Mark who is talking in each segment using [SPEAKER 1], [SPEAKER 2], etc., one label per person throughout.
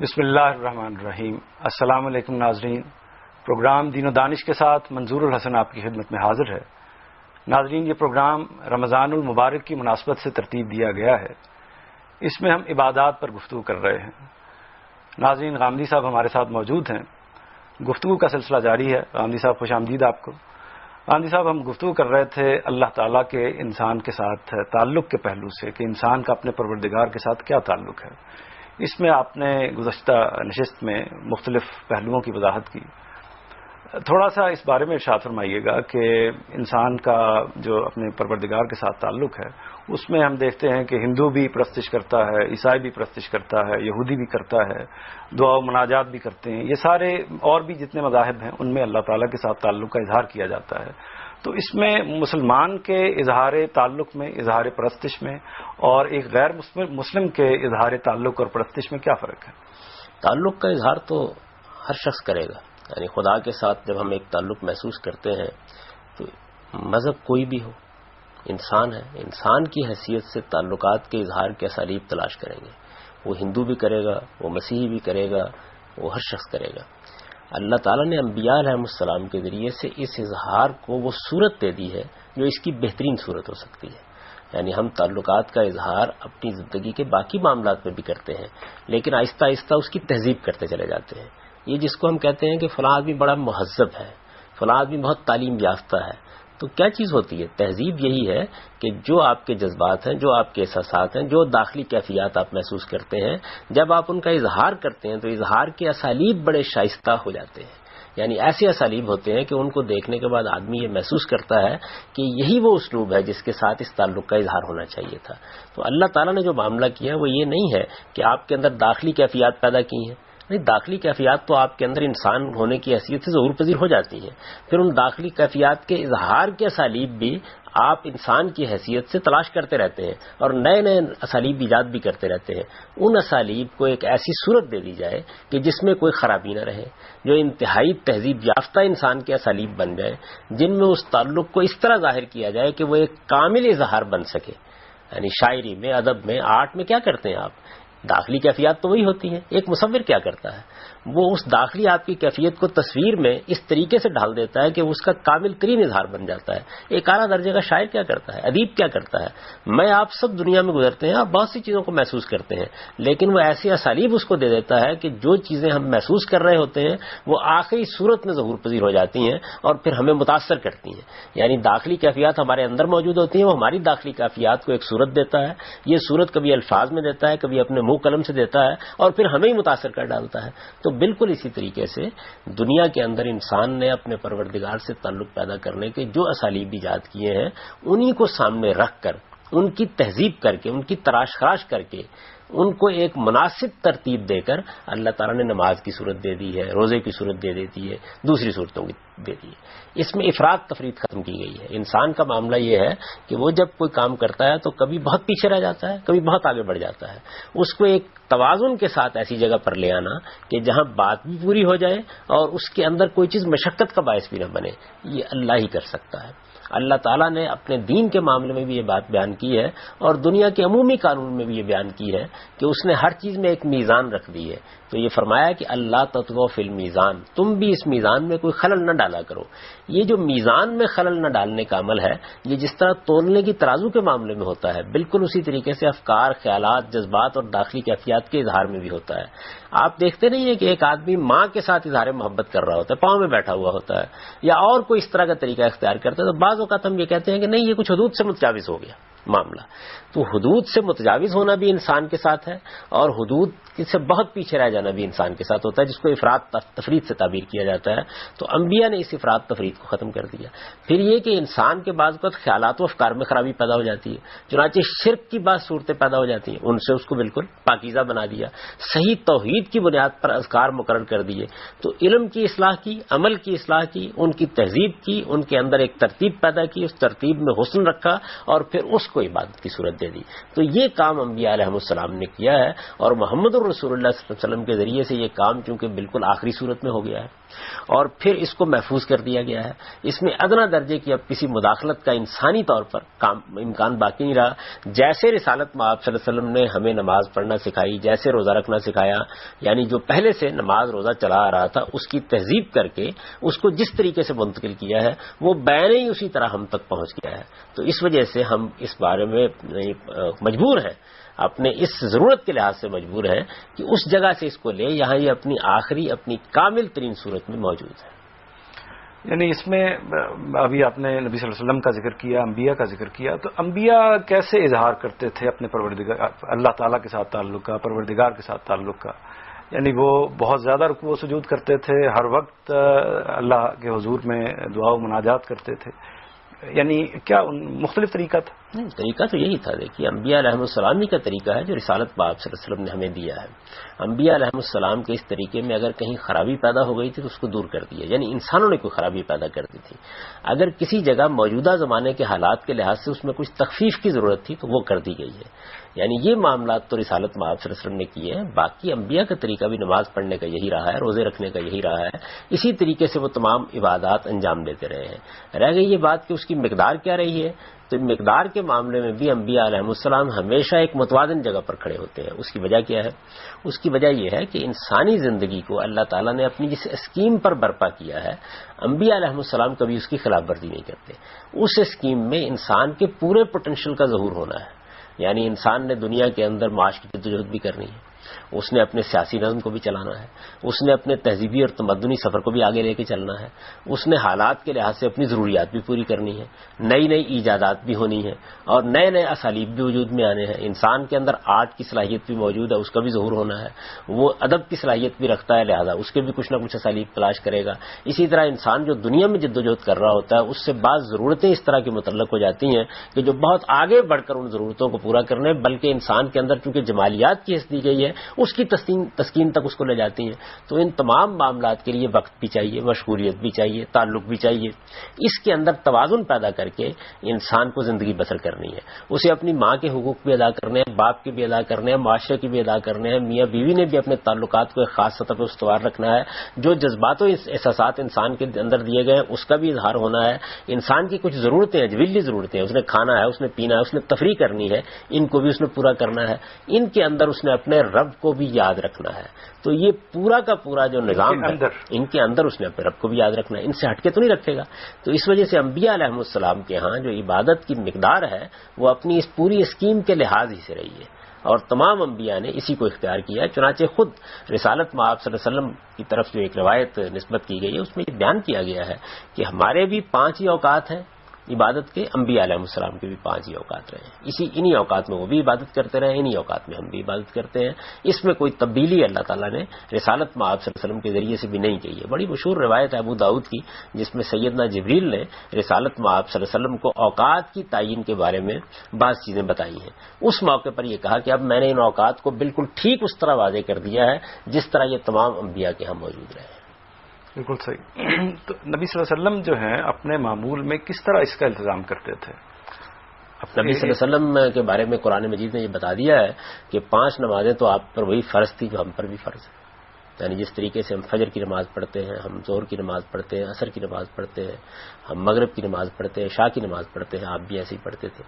[SPEAKER 1] بسم اللہ الرحمن الرحیم۔ السلام علیکم ناظرین، پروگرام دین و دانش کے ساتھ منظور الحسن آپ کی خدمت میں حاضر ہے۔ ناظرین، یہ پروگرام رمضان المبارک کی مناسبت سے ترتیب دیا گیا ہے۔ اس میں ہم عبادات پر گفتگو کر رہے ہیں۔ ناظرین، غامدی صاحب ہمارے ساتھ موجود ہیں۔ گفتگو کا سلسلہ جاری ہے۔ غامدی صاحب خوش آمدید آپ کو۔ غامدی صاحب، ہم گفتگو کر رہے تھے اللہ تعالیٰ کے انسان کے ساتھ تعلق کے پہلو سے کہ انسان کا اپنے پروردگار کے ساتھ کیا تعلق ہے۔ اس میں آپ نے گزشتہ نشست میں مختلف پہلوؤں کی وضاحت کی۔ تھوڑا سا اس بارے میں ارشاد فرمائیے گا کہ انسان کا جو اپنے پروردگار کے ساتھ تعلق ہے، اس میں ہم دیکھتے ہیں کہ ہندو بھی پرستش کرتا ہے، عیسائی بھی پرستش کرتا ہے، یہودی بھی کرتا ہے، دعا و مناجات بھی کرتے ہیں۔ یہ سارے اور بھی جتنے مذاہب ہیں ان میں اللہ تعالیٰ کے ساتھ تعلق کا اظہار کیا جاتا ہے۔ تو اس میں مسلمان کے اظہار تعلق میں، اظہار پرستش میں، اور ایک غیر مسلم کے اظہار تعلق اور پرستش میں کیا فرق ہے؟
[SPEAKER 2] تعلق کا اظہار تو ہر شخص کرے گا، یعنی خدا کے ساتھ جب ہم ایک تعلق محسوس کرتے ہیں تو مذہب کوئی بھی ہو، انسان ہے، انسان کی حیثیت سے تعلقات کے اظہار کے اسالیب تلاش کریں گے۔ وہ ہندو بھی کرے گا، وہ مسیحی بھی کرے گا، وہ ہر شخص کرے گا۔ اللہ تعالیٰ نے انبیاء علیہ السلام کے ذریعے سے اس اظہار کو وہ صورت دے دی ہے جو اس کی بہترین صورت ہو سکتی ہے۔ یعنی ہم تعلقات کا اظہار اپنی زندگی کے باقی معاملات میں بھی کرتے ہیں، لیکن آہستہ آہستہ اس کی تہذیب کرتے چلے جاتے ہیں۔ یہ جس کو ہم کہتے ہیں کہ فلاں آدمی بڑا مہذب ہے، فلاں آدمی بہت تعلیم یافتہ ہے، تو کیا چیز ہوتی ہے؟ تہذیب یہی ہے کہ جو آپ کے جذبات ہیں، جو آپ کے احساسات ہیں، جو داخلی کیفیات آپ محسوس کرتے ہیں، جب آپ ان کا اظہار کرتے ہیں تو اظہار کے اسالیب بڑے شائستہ ہو جاتے ہیں۔ یعنی ایسے اسالیب ہوتے ہیں کہ ان کو دیکھنے کے بعد آدمی یہ محسوس کرتا ہے کہ یہی وہ اسلوب ہے جس کے ساتھ اس تعلق کا اظہار ہونا چاہیے تھا۔ تو اللہ تعالیٰ نے جو معاملہ کیا ہے وہ یہ نہیں ہے کہ آپ کے اندر داخلی کیفیات پیدا کی ہیں، داخلی کیفیات تو آپ کے اندر انسان ہونے کی حیثیت سے ظہور پذیر ہو جاتی ہیں، پھر ان داخلی کیفیات کے اظہار کے اسالیب بھی آپ انسان کی حیثیت سے تلاش کرتے رہتے ہیں اور نئے نئے اسالیب ایجاد بھی کرتے رہتے ہیں۔ ان اسالیب کو ایک ایسی صورت دے دی جائے کہ جس میں کوئی خرابی نہ رہے، جو انتہائی تہذیب یافتہ انسان کے اسالیب بن جائے، جن میں اس تعلق کو اس طرح ظاہر کیا جائے کہ وہ ایک کامل اظہار بن سکے۔ یعنی شاعری میں، ادب میں، آرٹ میں کیا کرتے ہیں آپ؟ داخلی کیفیات تو وہی ہوتی ہیں۔ ایک مصور کیا کرتا ہے؟ وہ اس داخلی آپ کی کیفیت کو تصویر میں اس طریقے سے ڈھال دیتا ہے کہ اس کا کامل ترین اظہار بن جاتا ہے۔ ایک اعلیٰ درجے کا شاعر کیا کرتا ہے؟ ادیب کیا کرتا ہے؟ میں آپ سب دنیا میں گزرتے ہیں، آپ بہت سی چیزوں کو محسوس کرتے ہیں، لیکن وہ ایسی اسالیب اس کو دے دیتا ہے کہ جو چیزیں ہم محسوس کر رہے ہوتے ہیں وہ آخری صورت میں ظہور پذیر ہو جاتی ہیں اور پھر ہمیں متاثر کرتی ہیں۔ یعنی داخلی کیفیات ہمارے اندر موجود ہوتی ہیں، وہ ہماری داخلی کیفیات کو ایک صورت دیتا ہے۔ یہ صورت کبھی الفاظ میں دیتا ہے، کبھی اپنے منہ قلم سے دیتا ہے، اور پھر ہمیں ہی متاثر کر ڈالتا ہے۔ تو بالکل اسی طریقے سے دنیا کے اندر انسان نے اپنے پروردگار سے تعلق پیدا کرنے کے جو اسالیب ایجاد کیے ہیں، انہی کو سامنے رکھ کر، ان کی تہذیب کر کے، ان کی تراش خراش کر کے، ان کو ایک مناسب ترتیب دے کر اللہ تعالیٰ نے نماز کی صورت دے دی ہے، روزے کی صورت دے دیتی ہے، دوسری صورتوں کی دے دی ہے۔ اس میں افراط تفریط ختم کی گئی ہے۔ انسان کا معاملہ یہ ہے کہ وہ جب کوئی کام کرتا ہے تو کبھی بہت پیچھے رہ جاتا ہے، کبھی بہت آگے بڑھ جاتا ہے۔ اس کو ایک توازن کے ساتھ ایسی جگہ پر لے آنا کہ جہاں بات بھی پوری ہو جائے اور اس کے اندر کوئی چیز مشقت کا باعث بھی نہ بنے، یہ اللہ ہی کر سکتا ہے۔ اللہ تعالیٰ نے اپنے دین کے معاملے میں بھی یہ بات بیان کی ہے اور دنیا کے عمومی قانون میں بھی یہ بیان کی ہے کہ اس نے ہر چیز میں ایک میزان رکھ دی ہے۔ تو یہ فرمایا کہ اللہ تطغوا فی المیزان، تم بھی اس میزان میں کوئی خلل نہ ڈالا کرو۔ یہ جو میزان میں خلل نہ ڈالنے کا عمل ہے، یہ جس طرح تولنے کی ترازو کے معاملے میں ہوتا ہے، بالکل اسی طریقے سے افکار، خیالات، جذبات اور داخلی کیفیات کے اظہار میں بھی ہوتا ہے۔ آپ دیکھتے نہیں ہیں کہ ایک آدمی ماں کے ساتھ اظہار محبت کر رہا ہوتا ہے، پاؤں میں بیٹھا ہوا ہوتا ہے، یا اور کوئی اس طرح کا طریقہ اختیار کرتا ہے، تو بعض اوقات ہم یہ کہتے ہیں کہ نہیں، یہ کچھ حدود سے متجاوز ہو گیا معاملہ۔ تو حدود سے متجاوز ہونا بھی انسان کے ساتھ ہے، اور حدود سے بہت پیچھے رہ جانا بھی انسان کے ساتھ ہوتا ہے، جس کو افراط تفریط سے تعبیر کیا جاتا ہے۔ تو انبیاء نے اس افراط تفریط کو ختم کر دیا۔ پھر یہ کہ انسان کے بعض وقت خیالات و افکار میں خرابی پیدا ہو جاتی ہے، چنانچہ شرک کی بعض صورتیں پیدا ہو جاتی ہیں، ان سے اس کو بالکل پاکیزہ بنا دیا، صحیح توحید کی بنیاد پر اذکار مقرر کر دیے۔ تو علم کی اصلاح کی، عمل کی اصلاح کی، ان کی تہذیب کی، ان کے اندر ایک ترتیب پیدا کی، اس ترتیب میں حسن رکھا اور پھر اس کو عبادت کی صورت دے دی۔ تو یہ کام انبیاء علیہ السلام نے کیا ہے، اور محمد الرسول اللہ صلی اللہ علیہ وسلم کے ذریعے سے یہ کام چونکہ بالکل آخری صورت میں ہو گیا ہے، اور پھر اس کو محفوظ کر دیا گیا ہے. اس میں ادنا درجے کی اب کسی مداخلت کا انسانی طور پر امکان باقی نہیں رہا. جیسے رسالت میں آپ صلی اللہ علیہ وسلم نے ہمیں نماز پڑھنا سکھائی، جیسے روزہ رکھنا سکھایا، یعنی جو پہلے سے نماز روزہ چلا آ رہا تھا اس کی تہذیب کر کے اس کو جس طریقے سے منتقل کیا ہے وہ بیان ہی اسی طرح ہم تک پہنچ گیا ہے. تو اس وجہ سے ہم اس بارے میں مجبور ہیں، اپنے اس ضرورت کے لحاظ سے مجبور ہیں کہ اس جگہ سے اس کو لے یہاں یہ اپنی آخری اپنی کامل ترین صورت میں موجود ہے.
[SPEAKER 1] یعنی اس میں ابھی آپ نے نبی صلی اللہ علیہ وسلم کا ذکر کیا، انبیاء کا ذکر کیا، تو انبیاء کیسے اظہار کرتے تھے اپنے پروردگار اللہ تعالیٰ کے ساتھ تعلق کا، پروردگار کے ساتھ تعلق کا؟ یعنی وہ بہت زیادہ رکوع و سجود کرتے تھے، ہر وقت اللہ کے حضور میں دعا و مناجات کرتے تھے، یعنی کیا مختلف طریقہ تھا؟
[SPEAKER 2] طریقہ تو یہی تھا. دیکھیے انبیاء علیہ السلام ہی کا طریقہ ہے جو رسالت پاک صلی اللہ علیہ وسلم نے ہمیں دیا ہے. انبیاء علیہ السلام کے اس طریقے میں اگر کہیں خرابی پیدا ہو گئی تھی تو اس کو دور کر دیا، یعنی انسانوں نے کوئی خرابی پیدا کر دی تھی. اگر کسی جگہ موجودہ زمانے کے حالات کے لحاظ سے اس میں کچھ تخفیف کی ضرورت تھی تو وہ کر دی گئی ہے. یعنی یہ معاملات تو رسالت میں آپ صلی اللہ علیہ وسلم نے کیے ہیں. باقی انبیاء کا طریقہ بھی نماز پڑھنے کا یہی رہا ہے، روزے رکھنے کا یہی رہا ہے. اسی طریقے سے وہ تمام عبادات انجام دیتے رہے ہیں. رہ گئی یہ بات کہ اس کی مقدار کیا رہی ہے، تو مقدار کے معاملے میں بھی انبیاء علیہ السلام ہمیشہ ایک متوازن جگہ پر کھڑے ہوتے ہیں. اس کی وجہ کیا ہے؟ اس کی وجہ یہ ہے کہ انسانی زندگی کو اللہ تعالیٰ نے اپنی جس اسکیم پر برپا کیا ہے، انبیاء علیہ السلام کبھی اس کی خلاف ورزی نہیں کرتے. اس اسکیم میں انسان کے پورے پوٹینشیل کا ظہور ہونا ہے. یعنی انسان نے دنیا کے اندر معاش کی جدوجہد بھی کرنی ہے، اس نے اپنے سیاسی نظم کو بھی چلانا ہے، اس نے اپنے تہذیبی اور تمدنی سفر کو بھی آگے لے کے چلنا ہے، اس نے حالات کے لحاظ سے اپنی ضروریات بھی پوری کرنی ہے، نئی نئی ایجادات بھی ہونی ہے اور نئے نئے اسالیب بھی وجود میں آنے ہیں. انسان کے اندر آرٹ کی صلاحیت بھی موجود ہے، اس کا بھی ظہور ہونا ہے. وہ ادب کی صلاحیت بھی رکھتا ہے، لہذا اس کے بھی کچھ نہ کچھ اسالیب تلاش کرے گا. اسی طرح انسان جو دنیا میں جدوجہد کر رہا ہوتا ہے اس سے بعض ضرورتیں اس طرح کی متعلق ہو جاتی ہیں کہ جو بہت آگے بڑھ کر ان ضرورتوں کو پورا کرنے، بلکہ انسان کے اندر چونکہ جمالیات کی حص دی گئی ہے اس کی تسکین تک اس کو لے جاتی ہیں. تو ان تمام معاملات کے لیے وقت بھی چاہیے، مشغولیت بھی چاہیے، تعلق بھی چاہیے. اس کے اندر توازن پیدا کر کے انسان کو زندگی بسر کرنی ہے. اسے اپنی ماں کے حقوق بھی ادا کرنے ہیں، باپ کے بھی ادا کرنے ہیں، معاشرے کے بھی ادا کرنے ہیں. میاں بیوی نے بھی اپنے تعلقات کو ایک خاص سطح پہ استوار رکھنا ہے. جو جذبات و احساسات انسان کے اندر دیے گئے ہیں اس کا بھی اظہار ہونا ہے. انسان کی کچھ ضرورتیں ہیں، جبلی ضرورتیں ہیں، اس نے کھانا ہے، اس نے پینا ہے، اس نے تفریح کرنی ہے، ان کو بھی اس نے پورا کرنا ہے. ان کے اندر اس نے اپنے رب کو بھی یاد رکھنا ہے. تو یہ پورا کا پورا جو نظام ہے ان کے اندر اس نے اپنے رب کو بھی یاد رکھنا ہے. ان سے ہٹ کے تو نہیں رکھے گا. تو اس وجہ سے انبیاء علیہ السلام کے ہاں جو عبادت کی مقدار ہے وہ اپنی اس پوری اسکیم کے لحاظ ہی سے رہی ہے اور تمام انبیاء نے اسی کو اختیار کیا ہے. چنانچہ خود رسالت میں آپ صلی اللہ علیہ وسلم کی طرف جو ایک روایت نسبت کی گئی ہے اس میں یہ بیان کیا گیا ہے کہ ہمارے بھی 5 ہی اوقات ہیں عبادت کے، انبیاء علیہ السلام کے بھی 5 ہی اوقات رہے ہیں. انہی اوقات میں وہ بھی عبادت کرتے رہے، انہی اوقات میں ہم بھی عبادت کرتے ہیں. اس میں کوئی تبدیلی اللہ تعالیٰ نے رسالت میں آپ صلی اللہ علیہ وسلم کے ذریعے سے بھی نہیں کی ہے. بڑی مشہور روایت ہے ابو داؤد کی جس میں سیدنا جبریل نے رسالت میں آپ صلی اللہ علیہ وسلم کو اوقات کی تعین کے بارے میں بعض چیزیں بتائی ہیں. اس موقع پر یہ کہا کہ اب میں نے ان اوقات کو بالکل ٹھیک اس طرح واضح کر دیا ہے جس طرح یہ تمام انبیاء کے ہم موجود رہے ہیں.
[SPEAKER 1] بالکل صحیح. تو نبی صلی اللہ علیہ وسلم جو ہیں اپنے معمول میں کس طرح اس کا التزام کرتے تھے؟
[SPEAKER 2] نبی صلی اللہ علیہ وسلم کے بارے میں قرآن مجید نے یہ بتا دیا ہے کہ 5 نمازیں تو آپ پر وہی فرض تھی جو ہم پر بھی فرض ہے. یعنی جس طریقے سے ہم فجر کی نماز پڑھتے ہیں، ہم ظہر کی نماز پڑھتے ہیں، عصر کی نماز پڑھتے ہیں، ہم مغرب کی نماز پڑھتے ہیں، عشاء کی نماز پڑھتے ہیں، آپ بھی ایسے ہی پڑھتے تھے.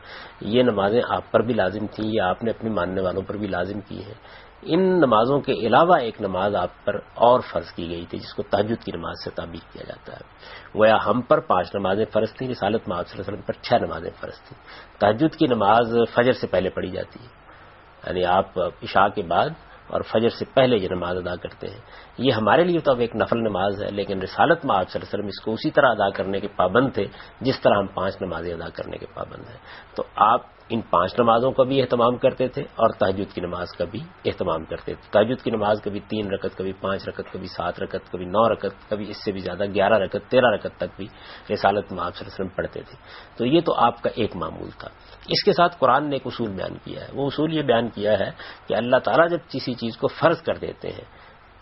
[SPEAKER 2] یہ نمازیں آپ پر بھی لازم تھیں، یہ آپ نے اپنے ماننے والوں پر بھی لازم کی ہیں. ان نمازوں کے علاوہ ایک نماز آپ پر اور فرض کی گئی تھی جس کو تہجد کی نماز سے تعبیر کیا جاتا ہے. گویا ہم پر 5 نمازیں فرض تھیں، رسالت میں آپ صلی اللہ علیہ وسلم پر 6 نمازیں فرض تھیں. تہجد کی نماز فجر سے پہلے پڑھی جاتی ہے، یعنی آپ عشاء کے بعد اور فجر سے پہلے یہ نماز ادا کرتے ہیں. یہ ہمارے لیے تو اب ایک نفل نماز ہے، لیکن رسالت میں آپ صلی اللہ علیہ وسلم اس کو اسی طرح ادا کرنے کے پابند تھے جس طرح ہم 5 نمازیں ادا کرنے کے پابند ہیں. تو آپ ان 5 نمازوں کا بھی اہتمام کرتے تھے اور تہجد کی نماز کا بھی اہتمام کرتے تھے. تہجد کی نماز کبھی 3 رکعت، کبھی 5 رکعت، کبھی 7 رکعت، کبھی 9 رکعت، کبھی اس سے بھی زیادہ 11 رکعت، 13 رکعت تک بھی رسالت میں آپ صلی اللہ علیہ وسلم پڑھتے تھے. تو یہ تو آپ کا ایک معمول تھا. اس کے ساتھ قرآن نے ایک اصول بیان کیا ہے. وہ اصول یہ بیان کیا ہے کہ اللہ تعالیٰ جب کسی چیز کو فرض کر دیتے ہیں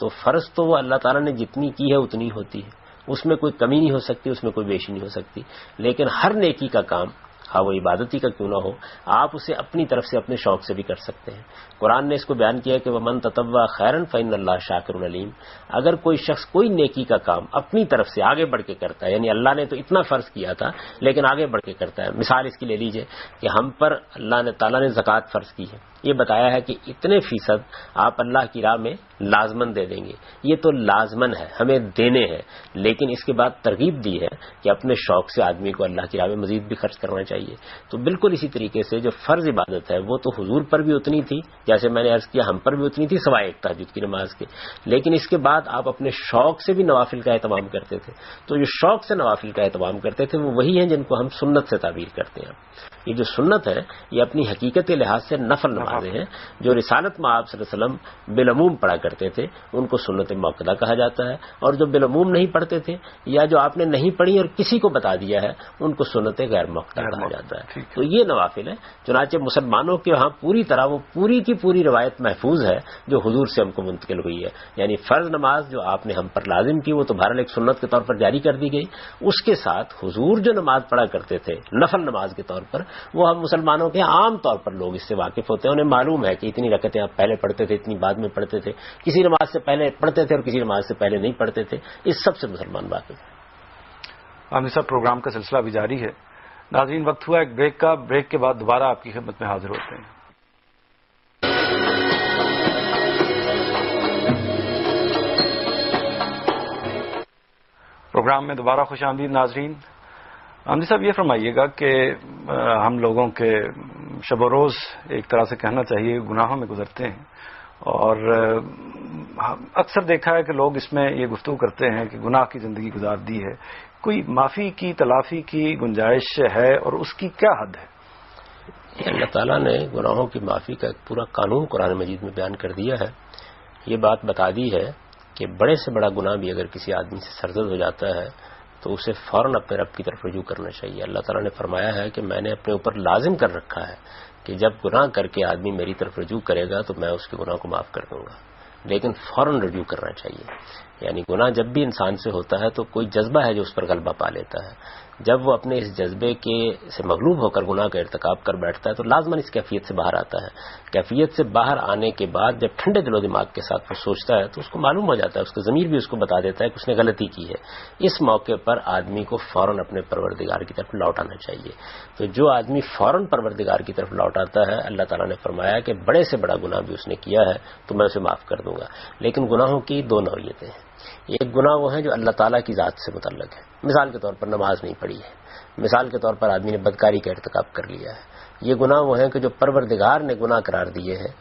[SPEAKER 2] تو فرض تو وہ اللہ تعالیٰ نے جتنی کی ہے اتنی ہوتی ہے، اس میں کوئی کمی نہیں ہو سکتی، اس میں کوئی بیشی نہیں ہو سکتی. لیکن ہر نیکی کا کام ہاں وہ عبادتی کا کیوں نہ ہو، آپ اسے اپنی طرف سے اپنے شوق سے بھی کر سکتے ہیں۔ قرآن نے اس کو بیان کیا کہ وَمَن تَطَوَّعَ خَيْرًا فَإِنَّ اللَّهَ شَاكِرٌ عَلِيمٌ، اگر کوئی شخص کوئی نیکی کا کام اپنی طرف سے آگے بڑھ کے کرتا ہے، یعنی اللہ نے تو اتنا فرض کیا تھا لیکن آگے بڑھ کے کرتا ہے، مثال اس کی لے لیجئے کہ ہم پر اللہ تعالیٰ نے زکوٰۃ فرض کی ہے، یہ بتایا ہے کہ اتنے فیصد آپ اللہ کی راہ میں لازمن دے دیں گے، یہ تو لازمن ہے، ہمیں دینے ہیں، لیکن اس کے بعد ترغیب دی ہے کہ اپنے شوق سے آدمی کو اللہ کی راہ میں مزید بھی خرچ کرنا چاہیے۔ تو بالکل اسی طریقے سے جو فرض عبادت ہے وہ تو حضور پر بھی اتنی تھی، جیسے میں نے عرض کیا ہم پر بھی اتنی تھی سوائے ایک تہجد کی نماز کے، لیکن اس کے بعد آپ اپنے شوق سے بھی نوافل کا اہتمام کرتے تھے۔ تو جو شوق سے نوافل کا اہتمام کرتے تھے وہ وہی ہیں جن کو ہم سنت سے تعبیر کرتے ہیں۔ یہ جو سنت ہے یہ اپنی حقیقت کے لحاظ سے نفل نمازیں ہیں جو رسالت میں آپ صلی اللہ علیہ وسلم بالعموم پڑھا کرتے تھے، ان کو سنت موقدہ کہا جاتا ہے، اور جو بالعموم نہیں پڑھتے تھے یا جو آپ نے نہیں پڑھی اور کسی کو بتا دیا ہے ان کو سنت غیر موقدہ کہا جاتا ہے۔ تو یہ نوافل ہے، چنانچہ مسلمانوں کے ہاں پوری طرح وہ پوری کی پوری روایت محفوظ ہے جو حضور سے ہم کو منتقل ہوئی ہے، یعنی فرض نماز جو آپ نے ہم پر لازم کی وہ تو بہرحال ایک سنت کے طور پر جاری کر دی گئی، اس کے ساتھ حضور جو نماز پڑھا کرتے تھے نفل نماز کے طور پر وہ ہم مسلمانوں کے عام طور پر لوگ اس سے واقف ہوتے ہیں، انہیں معلوم ہے کہ اتنی رکعتیں آپ پہلے پڑھتے تھے، اتنی بعد میں پڑھتے تھے، کسی نماز سے پہلے پڑھتے تھے اور کسی نماز سے پہلے نہیں پڑھتے تھے، اس سب سے مسلمان واقف ہیں۔
[SPEAKER 1] عامر صاحب پروگرام کا سلسلہ بھی جاری ہے، ناظرین وقت ہوا ایک بریک کا، بریک کے بعد دوبارہ آپ کی خدمت میں حاضر ہوتے ہیں۔ پروگرام میں دوبارہ خوش آمدید ناظرین۔ عامر صاحب یہ فرمائیے گا کہ ہم لوگوں کے شب و روز ایک طرح سے کہنا چاہیے گناہوں میں گزرتے ہیں، اور اکثر دیکھا ہے کہ لوگ اس میں یہ گفتگو کرتے ہیں کہ گناہ کی زندگی گزار دی ہے، کوئی معافی کی تلافی کی گنجائش ہے اور اس کی کیا حد ہے؟
[SPEAKER 2] اللہ تعالیٰ نے گناہوں کی معافی کا ایک پورا قانون قرآن مجید میں بیان کر دیا ہے، یہ بات بتا دی ہے کہ بڑے سے بڑا گناہ بھی اگر کسی آدمی سے سرزد ہو جاتا ہے تو اسے فوراً اپنے رب کی طرف رجوع کرنا چاہیے۔ اللہ تعالیٰ نے فرمایا ہے کہ میں نے اپنے اوپر لازم کر رکھا ہے کہ جب گناہ کر کے آدمی میری طرف رجوع کرے گا تو میں اس کے گناہ کو معاف کر دوں گا، لیکن فوراً رجوع کرنا چاہیے۔ یعنی گناہ جب بھی انسان سے ہوتا ہے تو کوئی جذبہ ہے جو اس پر غلبہ پا لیتا ہے، جب وہ اپنے اس جذبے کے سے مغلوب ہو کر گناہ کا ارتکاب کر بیٹھتا ہے تو لازماً اس کیفیت سے باہر آتا ہے۔ کیفیت سے باہر آنے کے بعد جب ٹھنڈے دل و دماغ کے ساتھ وہ سوچتا ہے تو اس کو معلوم ہو جاتا ہے، اس کا ضمیر بھی اس کو بتا دیتا ہے کہ اس نے غلطی کی ہے۔ اس موقع پر آدمی کو فوراً اپنے پروردگار کی طرف لوٹ آنا چاہیے۔ تو جو آدمی فوراً پروردگار کی طرف لوٹ آتا ہے، اللہ تعالیٰ نے فرمایا کہ بڑے سے بڑا گناہ بھی اس نے کیا ہے تو میں اسے معاف کر دوں گا۔ لیکن گناہوں کی دو نوعیتیں ہیں، ایک گناہ وہ ہے جو اللہ تعالیٰ کی ذات سے متعلق ہے، مثال کے طور پر نماز نہیں پڑھی ہے، مثال کے طور پر آدمی نے بدکاری کا ارتکاب کر لیا ہے۔ یہ گناہ وہ ہیں کہ جو پروردگار نے گناہ قرار دیے ہیں،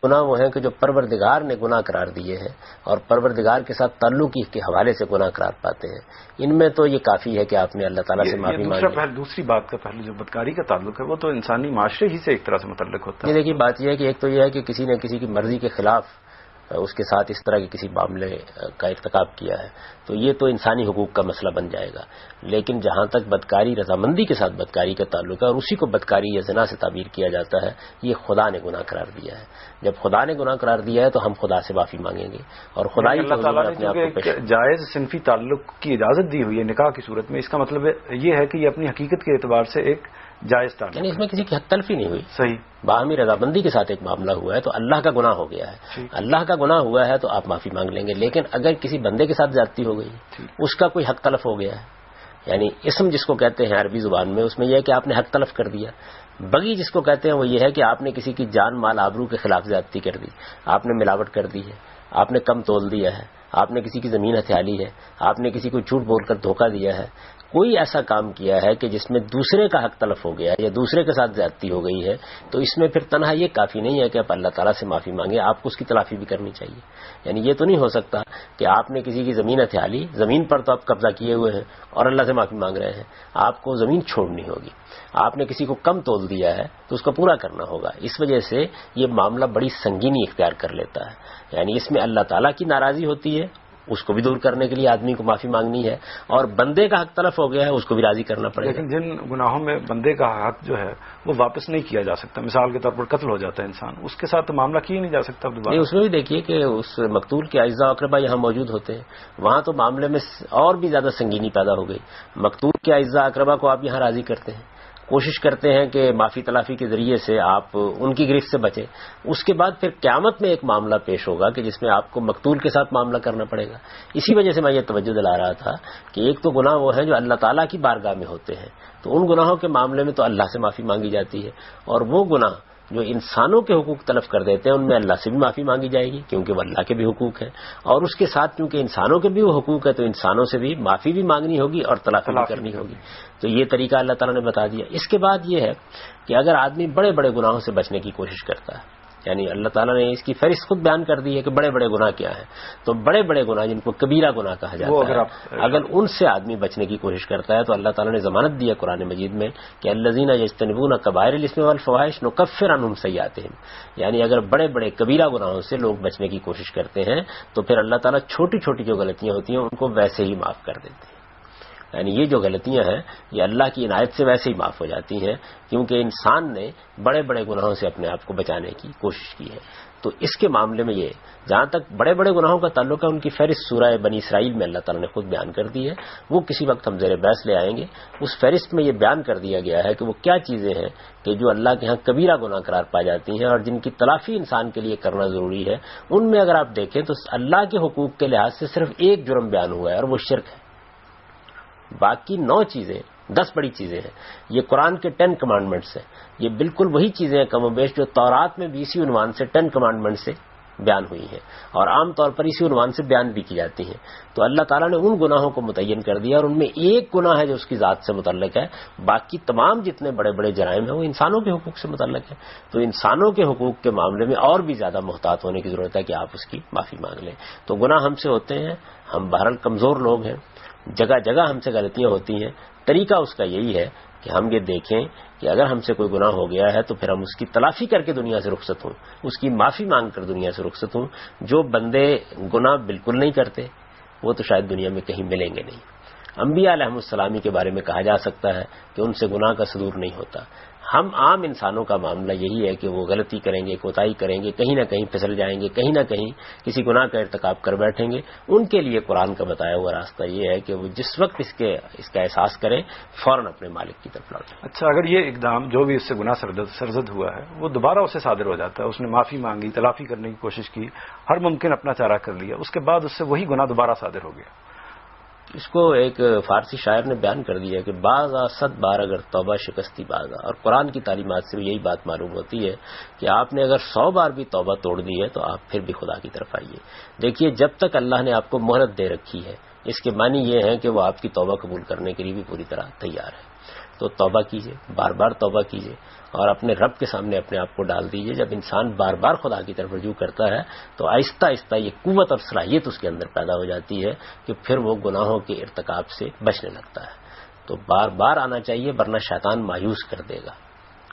[SPEAKER 2] گناہ وہ ہیں کہ جو پروردگار نے گناہ قرار دیے ہیں اور پروردگار کے ساتھ تعلق کے حوالے سے گناہ قرار پاتے ہیں، ان میں تو یہ کافی ہے کہ آپ نے اللہ تعالیٰ سے معافی مانگی۔
[SPEAKER 1] دوسری بات کا پہلے جو بدکاری کا تعلق ہے وہ تو انسانی معاشرے ہی سے ایک طرح سے متعلق ہوتا ہے۔
[SPEAKER 2] دیکھیے بات یہ ہے کہ ایک تو یہ ہے کہ کسی نے کسی کی مرضی کے خلاف اس کے ساتھ اس طرح کے کسی معاملے کا ارتکاب کیا ہے تو یہ تو انسانی حقوق کا مسئلہ بن جائے گا، لیکن جہاں تک بدکاری رضامندی کے ساتھ بدکاری کا تعلق ہے اور اسی کو بدکاری یا زنا سے تعبیر کیا جاتا ہے، یہ خدا نے گناہ قرار دیا ہے۔ جب خدا نے گناہ قرار دیا ہے تو ہم خدا سے معافی مانگیں گے، اور خدا ہی
[SPEAKER 1] جائز صنفی تعلق کی اجازت دی ہوئی ہے نکاح کی صورت میں، اس کا مطلب یہ ہے کہ یہ اپنی حقیقت کے اعتبار سے ایک جائز تعلق،
[SPEAKER 2] یعنی اس میں کسی کی حق تلفی نہیں ہوئی،
[SPEAKER 1] صحیح
[SPEAKER 2] باہمی رضامندی کے ساتھ ایک معاملہ ہوا ہے تو اللہ کا گناہ ہو گیا ہے، اللہ کا گناہ ہوا ہے تو آپ معافی مانگ لیں گے۔ لیکن اگر کسی بندے کے ساتھ زیادتی ہو گئی، اس کا کوئی حق تلف ہو گیا ہے، یعنی اسم جس کو کہتے ہیں عربی زبان میں، اس میں یہ ہے کہ آپ نے حق تلف کر دیا۔ بغی جس کو کہتے ہیں وہ یہ ہے کہ آپ نے کسی کی جان مال آبرو کے خلاف زیادتی کر دی، آپ نے ملاوٹ کر دی ہے، آپ نے کم تول دیا ہے، آپ نے کسی کی زمین ہتھیا لی ہے، آپ نے کسی کو جھوٹ بول کر دھوکہ دیا ہے، کوئی ایسا کام کیا ہے کہ جس میں دوسرے کا حق تلف ہو گیا یا دوسرے کے ساتھ زیادتی ہو گئی ہے، تو اس میں پھر تنہا یہ کافی نہیں ہے کہ آپ اللہ تعالیٰ سے معافی مانگیں، آپ کو اس کی تلافی بھی کرنی چاہیے۔ یعنی یہ تو نہیں ہو سکتا کہ آپ نے کسی کی زمین ہتھیا لی، زمین پر تو آپ قبضہ کیے ہوئے ہیں اور اللہ سے معافی مانگ رہے ہیں، آپ کو زمین چھوڑنی ہوگی۔ آپ نے کسی کو کم تول دیا ہے تو اس کو پورا کرنا ہوگا۔ اس وجہ سے یہ معاملہ بڑی سنگینی اختیار کر لیتا ہے، یعنی اس میں اللہ تعالیٰ کی ناراضی ہوتی ہے اس کو بھی دور کرنے کے لیے آدمی کو معافی مانگنی ہے، اور بندے کا حق تلف ہو گیا ہے اس کو بھی راضی کرنا پڑے گا۔
[SPEAKER 1] لیکن جن گناہوں میں بندے کا حق جو ہے وہ واپس نہیں کیا جا سکتا، مثال کے طور پر قتل ہو جاتا ہے انسان، اس کے ساتھ تو معاملہ کیا نہیں جا سکتا دوبارہ۔
[SPEAKER 2] نہیں، اس میں بھی دیکھیے کہ اس مقتول کے اعزاء و اقربا یہاں موجود ہوتے ہیں، وہاں تو معاملے میں اور بھی زیادہ سنگینی پیدا ہو گئی۔ مقتول کے اعزاء اقربا کو آپ یہاں راضی کرتے ہیں، کوشش کرتے ہیں کہ معافی تلافی کے ذریعے سے آپ ان کی گرفت سے بچیں، اس کے بعد پھر قیامت میں ایک معاملہ پیش ہوگا کہ جس میں آپ کو مقتول کے ساتھ معاملہ کرنا پڑے گا۔ اسی وجہ سے میں یہ توجہ دلا رہا تھا کہ ایک تو گناہ وہ ہیں جو اللہ تعالیٰ کی بارگاہ میں ہوتے ہیں، تو ان گناہوں کے معاملے میں تو اللہ سے معافی مانگی جاتی ہے، اور وہ گناہ جو انسانوں کے حقوق تلف کر دیتے ہیں ان میں اللہ سے بھی معافی مانگی جائے گی، کیونکہ وہ اللہ کے بھی حقوق ہیں، اور اس کے ساتھ کیونکہ انسانوں کے بھی وہ حقوق ہے تو انسانوں سے بھی معافی بھی مانگنی ہوگی اور تلافی بھی کرنی ہوگی۔ تو یہ طریقہ اللہ تعالیٰ نے بتا دیا۔ اس کے بعد یہ ہے کہ اگر آدمی بڑے بڑے گناہوں سے بچنے کی کوشش کرتا ہے، یعنی اللہ تعالیٰ نے اس کی فہرست خود بیان کر دی ہے کہ بڑے بڑے گناہ کیا ہیں، تو بڑے بڑے گناہ جن کو کبیرہ گناہ کہا جاتا ہے، اگر ان سے آدمی بچنے کی کوشش کرتا ہے تو اللہ تعالیٰ نے ضمانت دی ہے قرآن مجید میں کہ الذین یجتنبون کبائر الاثم والفواحش نکفر عنہم سیئاتہم، یعنی اگر بڑے بڑے کبیرہ گناہوں سے لوگ بچنے کی کوشش کرتے ہیں تو پھر اللہ تعالیٰ چھوٹی چھوٹی جو غلطیاں ہوتی ہیں ان کو ویسے ہی معاف کر دیتے ہیں۔ یعنی یہ جو غلطیاں ہیں یہ اللہ کی عنایت سے ویسے ہی معاف ہو جاتی ہیں، کیونکہ انسان نے بڑے بڑے گناہوں سے اپنے آپ کو بچانے کی کوشش کی ہے۔ تو اس کے معاملے میں یہ جہاں تک بڑے بڑے گناہوں کا تعلق ہے ان کی فہرست سورہ بنی اسرائیل میں اللہ تعالیٰ نے خود بیان کر دی ہے، وہ کسی وقت ہم زیر بحث لے آئیں گے۔ اس فہرست میں یہ بیان کر دیا گیا ہے کہ وہ کیا چیزیں ہیں کہ جو اللہ کے ہاں کبیرہ گناہ قرار پائی جاتی ہیں اور جن کی تلافی انسان کے لیے کرنا ضروری ہے۔ ان میں اگر آپ دیکھیں تو اللہ کے حقوق کے لحاظ سے صرف ایک جرم بیان ہوا ہے اور وہ شرک ہے، باقی 9 چیزیں 10 بڑی چیزیں ہیں۔ یہ قرآن کے 10 کمانڈمنٹس ہیں، یہ بالکل وہی چیزیں ہیں کم و بیش جو تورات میں بھی اسی عنوان سے 10 کمانڈمنٹ سے بیان ہوئی ہیں اور عام طور پر اسی عنوان سے بیان بھی کی جاتی ہیں۔ تو اللہ تعالیٰ نے ان گناہوں کو متعین کر دیا اور ان میں ایک گناہ ہے جو اس کی ذات سے متعلق ہے، باقی تمام جتنے بڑے بڑے جرائم ہیں وہ انسانوں کے حقوق سے متعلق ہے۔ تو انسانوں کے حقوق کے معاملے میں اور بھی زیادہ محتاط ہونے کی ضرورت ہے کہ آپ اس کی معافی مانگ لیں۔ تو گناہ ہم سے ہوتے ہیں، ہم بہرحال کمزور لوگ ہیں، جگہ جگہ ہم سے غلطیاں ہوتی ہیں۔ طریقہ اس کا یہی ہے کہ ہم یہ دیکھیں کہ اگر ہم سے کوئی گناہ ہو گیا ہے تو پھر ہم اس کی تلافی کر کے دنیا سے رخصت ہوں، اس کی معافی مانگ کر دنیا سے رخصت ہوں۔ جو بندے گناہ بالکل نہیں کرتے وہ تو شاید دنیا میں کہیں ملیں گے نہیں۔ انبیاء علیہ السلامی کے بارے میں کہا جا سکتا ہے کہ ان سے گناہ کا صدور نہیں ہوتا۔ ہم عام انسانوں کا معاملہ یہی ہے کہ وہ غلطی کریں گے، کوتاہی کریں گے، کہیں نہ کہیں پھسل جائیں گے، کہیں نہ کہیں کسی گناہ کا ارتکاب کر بیٹھیں گے۔ ان کے لیے قرآن کا بتایا ہوا راستہ یہ ہے کہ وہ جس وقت اس کا احساس کریں فوراً اپنے مالک کی طرف لوٹیں۔
[SPEAKER 1] اچھا، اگر یہ اقدام جو بھی اس سے گناہ سرزد ہوا ہے وہ دوبارہ اسے صادر ہو جاتا ہے، اس نے معافی مانگی، تلافی کرنے کی کوشش کی، ہر ممکن اپنا چارہ کر لیا، اس کے بعد اس سے وہی گناہ دوبارہ صادر ہو گیا،
[SPEAKER 2] اس کو ایک فارسی شاعر نے بیان کر دیا کہ بعض 100 بار اگر توبہ شکستی بازا، اور قرآن کی تعلیمات سے بھی یہی بات معلوم ہوتی ہے کہ آپ نے اگر 100 بار بھی توبہ توڑ دی ہے تو آپ پھر بھی خدا کی طرف آئیے۔ دیکھیے، جب تک اللہ نے آپ کو مہلت دے رکھی ہے اس کے معنی یہ ہے کہ وہ آپ کی توبہ قبول کرنے کے لیے بھی پوری طرح تیار ہے۔ تو توبہ کیجئے، بار بار توبہ کیجئے اور اپنے رب کے سامنے اپنے آپ کو ڈال دیجئے۔ جب انسان بار بار خدا کی طرف رجوع کرتا ہے تو آہستہ آہستہ یہ قوت اور صلاحیت اس کے اندر پیدا ہو جاتی ہے کہ پھر وہ گناہوں کے ارتکاب سے بچنے لگتا ہے۔ تو بار بار آنا چاہیے ورنہ شیطان مایوس کر دے گا،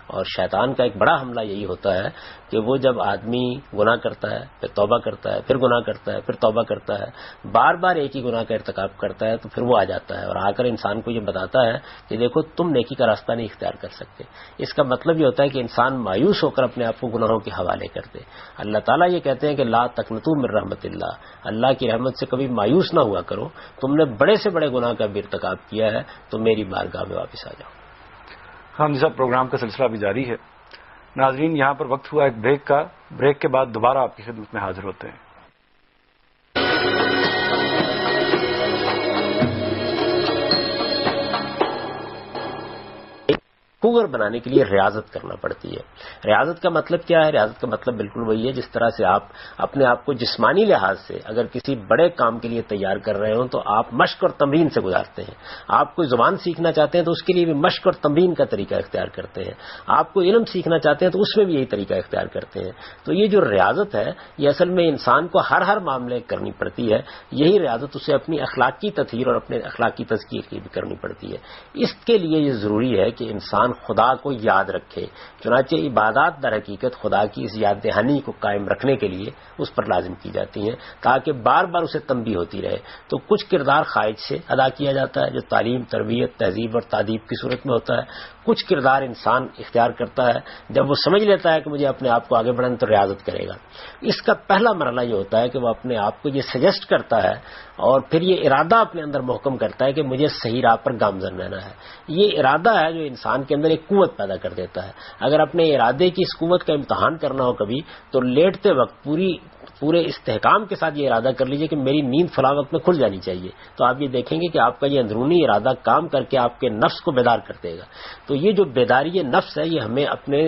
[SPEAKER 2] اور شیطان کا ایک بڑا حملہ یہی ہوتا ہے کہ وہ جب آدمی گناہ کرتا ہے پھر توبہ کرتا ہے، پھر گناہ کرتا ہے، پھر توبہ کرتا ہے، بار بار ایک ہی گناہ کا ارتکاب کرتا ہے، تو پھر وہ آ جاتا ہے اور آ کر انسان کو یہ بتاتا ہے کہ دیکھو تم نیکی کا راستہ نہیں اختیار کر سکتے۔ اس کا مطلب یہ ہوتا ہے کہ انسان مایوس ہو کر اپنے آپ کو گناہوں کے حوالے کر دے۔ اللہ تعالیٰ یہ کہتے ہیں کہ لا تقنطوا من رحمت اللہ، اللہ کی رحمت سے کبھی مایوس نہ ہوا کرو، تم نے بڑے سے بڑے گناہ کا بھی ارتکاب کیا ہے تو میری بارگاہ میں واپس آ جاؤ۔
[SPEAKER 1] ہم جیسا پروگرام کا سلسلہ بھی جاری ہے۔ ناظرین، یہاں پر وقت ہوا ایک بریک کا، بریک کے بعد دوبارہ آپ کی خدمت میں حاضر ہوتے ہیں۔
[SPEAKER 2] کوگر بنانے کے لیے ریاضت کرنا پڑتی ہے۔ ریاضت کا مطلب کیا ہے؟ ریاضت کا مطلب بالکل وہی ہے جس طرح سے آپ اپنے آپ کو جسمانی لحاظ سے اگر کسی بڑے کام کے لیے تیار کر رہے ہوں تو آپ مشق اور تمرین سے گزارتے ہیں۔ آپ کوئی زبان سیکھنا چاہتے ہیں تو اس کے لیے بھی مشق اور تمرین کا طریقہ اختیار کرتے ہیں۔ آپ کو علم سیکھنا چاہتے ہیں تو اس میں بھی یہی طریقہ اختیار کرتے ہیں۔ تو یہ جو ریاضت ہے یہ اصل میں انسان کو ہر معاملے کرنی پڑتی ہے۔ یہی ریاضت اسے اپنی اخلاقی تطہیر اور اپنے اخلاقی تزکیے کی بھی کرنی پڑتی ہے۔ اس کے لیے یہ ضروری ہے کہ انسان انسان خدا کو یاد رکھے. چنانچہ عبادات در حقیقت خدا کی اس یاد دہانی کو قائم رکھنے کے لیے اس پر لازم کی جاتی ہیں تاکہ بار بار اسے تنبیہ ہوتی رہے. تو کچھ کردار خواہش سے ادا کیا جاتا ہے جو تعلیم، تربیت، تہذیب اور تادیب کی صورت میں ہوتا ہے. کچھ کردار انسان اختیار کرتا ہے جب وہ سمجھ لیتا ہے کہ مجھے اپنے آپ کو آگے بڑھانا تو ریاضت کرے گا. اس کا پہلا مرحلہ یہ ہوتا ہے کہ وہ اپنے آپ کو یہ سجیسٹ کرتا ہے اور پھر یہ ارادہ اپنے اندر محکم کرتا ہے کہ مجھے صحیح راہ پر گامزن رہنا ہے. یہ ارادہ ہے جو انسان کے اندر ایک قوت پیدا کر دیتا ہے. اگر اپنے ارادے کی اس قوت کا امتحان کرنا ہو کبھی تو لیٹتے وقت پورے استحکام کے ساتھ یہ ارادہ کر لیجئے کہ میری نیند فلاں وقت میں کھل جانی چاہیے, تو آپ یہ دیکھیں گے کہ آپ کا یہ اندرونی ارادہ کام کر کے آپ کے نفس کو بیدار کر دے گا. تو یہ جو بیداری نفس ہے یہ ہمیں اپنے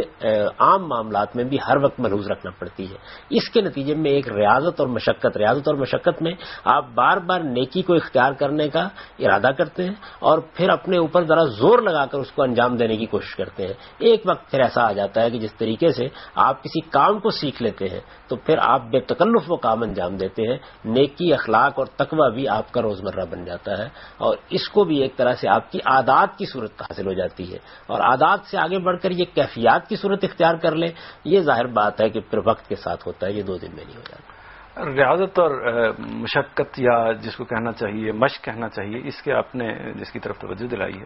[SPEAKER 2] عام معاملات میں بھی ہر وقت ملحوظ رکھنا پڑتی ہے. اس کے نتیجے میں ایک ریاضت اور مشقت میں آپ بار بار نیکی کو اختیار کرنے کا ارادہ کرتے ہیں اور پھر اپنے اوپر ذرا زور لگا کر اس کو انجام دینے کی کوشش کرتے ہیں. ایک وقت پھر ایسا آ جاتا ہے کہ جس طریقے سے آپ کسی کام کو سیکھ لیتے ہیں تو پھر آپ بے تکلف وہ کام انجام دیتے ہیں. نیکی، اخلاق اور تقوی بھی آپ کا روزمرہ بن جاتا ہے اور اس کو بھی ایک طرح سے آپ کی عادات کی صورت حاصل ہو جاتی ہے اور عادات سے آگے بڑھ کر یہ کیفیات کی صورت اختیار کر لیں. یہ ظاہر بات ہے کہ پھر وقت کے ساتھ ہوتا ہے, یہ 2 دن میں نہیں ہو جاتا.
[SPEAKER 1] ریاضت اور مشقت یا جس کو کہنا چاہیے مشق کہنا چاہیے, اس کے آپ نے جس کی طرف توجہ دلائی ہے,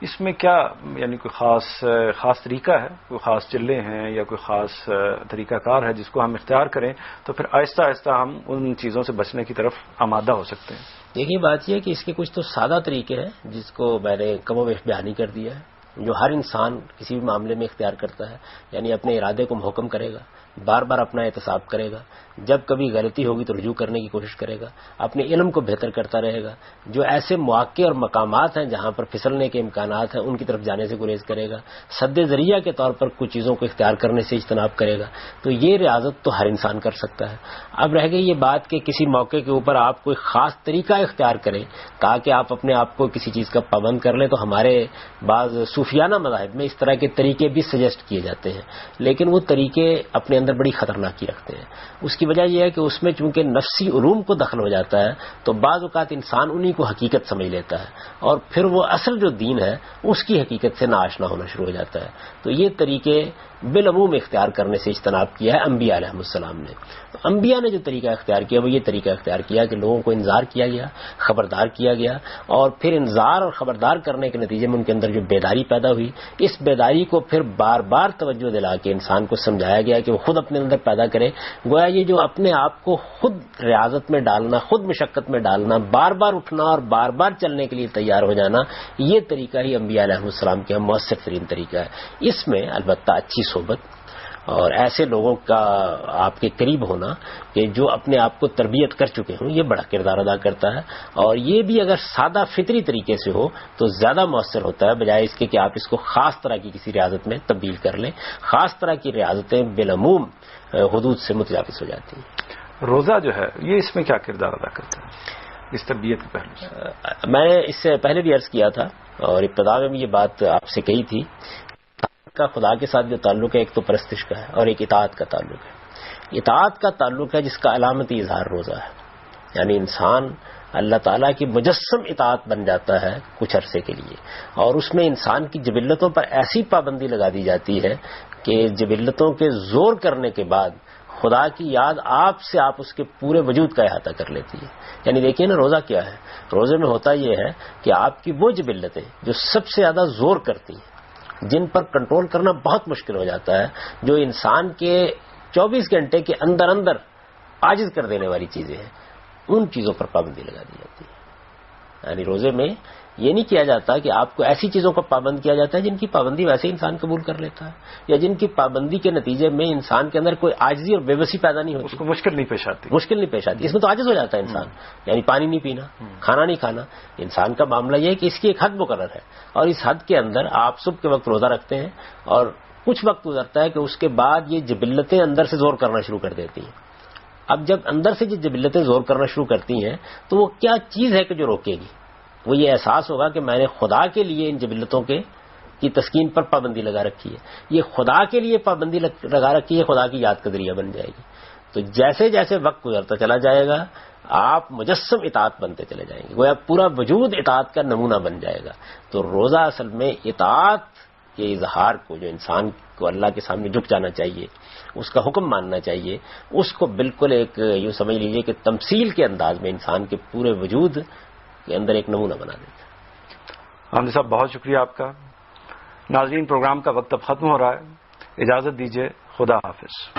[SPEAKER 1] اس میں کیا یعنی کوئی خاص طریقہ ہے, کوئی خاص چلے ہیں یا کوئی خاص طریقہ کار ہے جس کو ہم اختیار کریں تو پھر آہستہ آہستہ ہم ان چیزوں سے بچنے کی طرف آمادہ ہو سکتے ہیں؟
[SPEAKER 2] دیکھیے بات یہ ہے کہ اس کے کچھ تو سادہ طریقے ہیں جس کو میں نے کم و بیش بیان کر دیا ہے, جو ہر انسان کسی بھی معاملے میں اختیار کرتا ہے. یعنی اپنے ارادے کو محکم کرے گا, بار بار اپنا احتساب کرے گا, جب کبھی غلطی ہوگی تو رجوع کرنے کی کوشش کرے گا, اپنے علم کو بہتر کرتا رہے گا, جو ایسے مواقع اور مقامات ہیں جہاں پر پھسلنے کے امکانات ہیں ان کی طرف جانے سے گریز کرے گا, سد ذریعہ کے طور پر کچھ چیزوں کو اختیار کرنے سے اجتناب کرے گا. تو یہ ریاضت تو ہر انسان کر سکتا ہے. اب رہ گئی یہ بات کہ کسی موقع کے اوپر آپ کوئی خاص طریقہ اختیار کریں تاکہ آپ اپنے آپ کو کسی چیز کا پابند کر لیں, تو ہمارے بعض صوفیانہ مذاہب میں اس طرح کے طریقے بھی سجیسٹ کیے جاتے ہیں, لیکن وہ طریقے اپنے اندر بڑی خطرناکی رکھتے ہیں. اس کی وجہ یہ ہے کہ اس میں چونکہ نفسی علوم کو دخل ہو جاتا ہے تو بعض اوقات انسان انہی کو حقیقت سمجھ لیتا ہے اور پھر وہ اصل جو دین ہے اس کی حقیقت سے ناآشنا ہونا شروع ہو جاتا ہے. تو یہ طریقے بالعموم اختیار کرنے سے اجتناب کیا ہے انبیاء علیہ السلام نے. تو انبیاء نے جو طریقہ اختیار کیا وہ یہ طریقہ اختیار کیا کہ لوگوں کو انذار کیا گیا, خبردار کیا گیا, اور پھر انذار اور خبردار کرنے کے نتیجے میں ان کے اندر جو بیداری پیدا ہوئی, اس بیداری کو پھر بار بار توجہ دلا کے انسان کو سمجھایا گیا کہ وہ خود اپنے اندر پیدا کرے. گویا یہ جو اپنے آپ کو خود ریاضت میں ڈالنا, خود مشقت میں ڈالنا, بار بار اٹھنا اور بار بار چلنے کے لیے تیار ہو جانا, یہ طریقہ ہی انبیاء علیہ السلام کا مؤثر ترین طریقہ ہے. اس میں البتہ اچھی صحبت اور ایسے لوگوں کا آپ کے قریب ہونا کہ جو اپنے آپ کو تربیت کر چکے ہوں, یہ بڑا کردار ادا کرتا ہے. اور یہ بھی اگر سادہ فطری طریقے سے ہو تو زیادہ مؤثر ہوتا ہے بجائے اس کے کہ آپ اس کو خاص طرح کی کسی ریاضت میں تبدیل کر لیں. خاص طرح کی ریاضتیں بالعموم حدود سے متجاوز ہو جاتی ہیں.
[SPEAKER 1] روزہ جو ہے یہ اس میں کیا کردار ادا کرتا ہے اس تربیت کے پہلو سے؟
[SPEAKER 2] میں اس سے پہلے بھی عرض کیا تھا اور ابتدا میں بھی یہ بات آپ سے کہی تھی کا خدا کے ساتھ جو تعلق ہے ایک تو پرستش کا ہے اور ایک اطاعت کا تعلق ہے. اطاعت کا تعلق ہے جس کا علامتی اظہار روزہ ہے. یعنی انسان اللہ تعالیٰ کی مجسم اطاعت بن جاتا ہے کچھ عرصے کے لیے, اور اس میں انسان کی جبلتوں پر ایسی پابندی لگا دی جاتی ہے کہ جبلتوں کے زور کرنے کے بعد خدا کی یاد آپ اس کے پورے وجود کا احاطہ کر لیتی ہے. یعنی دیکھیے نا روزہ کیا ہے, روزے میں ہوتا یہ ہے کہ آپ کی وہ جبلتیں جو سب سے زیادہ زور کرتی ہیں, جن پر کنٹرول کرنا بہت مشکل ہو جاتا ہے, جو انسان کے 24 گھنٹے کے اندر عاجز کر دینے والی چیزیں ہیں, ان چیزوں پر پابندی لگا دی جاتی ہے. یعنی روزے میں یہ نہیں کیا جاتا کہ آپ کو ایسی چیزوں پر پابند کیا جاتا ہے جن کی پابندی ویسے انسان قبول کر لیتا ہے یا جن کی پابندی کے نتیجے میں انسان کے اندر کوئی عاجزی اور بے بسی پیدا نہیں ہوتی,
[SPEAKER 1] اس کو مشکل نہیں پیش آتی.
[SPEAKER 2] اس میں تو عاجز ہو جاتا ہے انسان. یعنی پانی نہیں پینا, کھانا نہیں کھانا, انسان کا معاملہ یہ ہے کہ اس کی ایک حد مقرر ہے اور اس حد کے اندر آپ صبح کے وقت روزہ رکھتے ہیں اور کچھ وقت گزرتا ہے کہ اس کے بعد یہ جبلتیں اندر سے زور کرنا شروع کر دیتی ہیں. اب جب اندر سے یہ جبلتیں زور کرنا شروع کرتی ہیں تو وہ کیا چیز ہے کہ جو روکے گی؟ وہ یہ احساس ہوگا کہ میں نے خدا کے لیے ان جبلتوں کی تسکین پر پابندی لگا رکھی ہے. یہ خدا کے لیے پابندی لگا رکھی ہے, خدا کی یاد کا ذریعہ بن جائے گی. تو جیسے جیسے وقت گزرتا چلا جائے گا آپ مجسم اطاعت بنتے چلے جائیں گے, گویا پورا وجود اطاعت کا نمونہ بن جائے گا. تو روزہ اصل میں اطاعت کے اظہار کو، جو انسان کو اللہ کے سامنے جھک جانا چاہیے، اس کا حکم ماننا چاہیے، اس کو بالکل ایک یوں سمجھ لیجئے کہ تمثیل کے انداز میں انسان کے پورے وجود کے اندر ایک نمونہ بنا دیتا ہے۔
[SPEAKER 1] حامد صاحب بہت شکریہ آپ کا۔ ناظرین، پروگرام کا وقت اب ختم ہو رہا ہے، اجازت دیجیے، خدا حافظ۔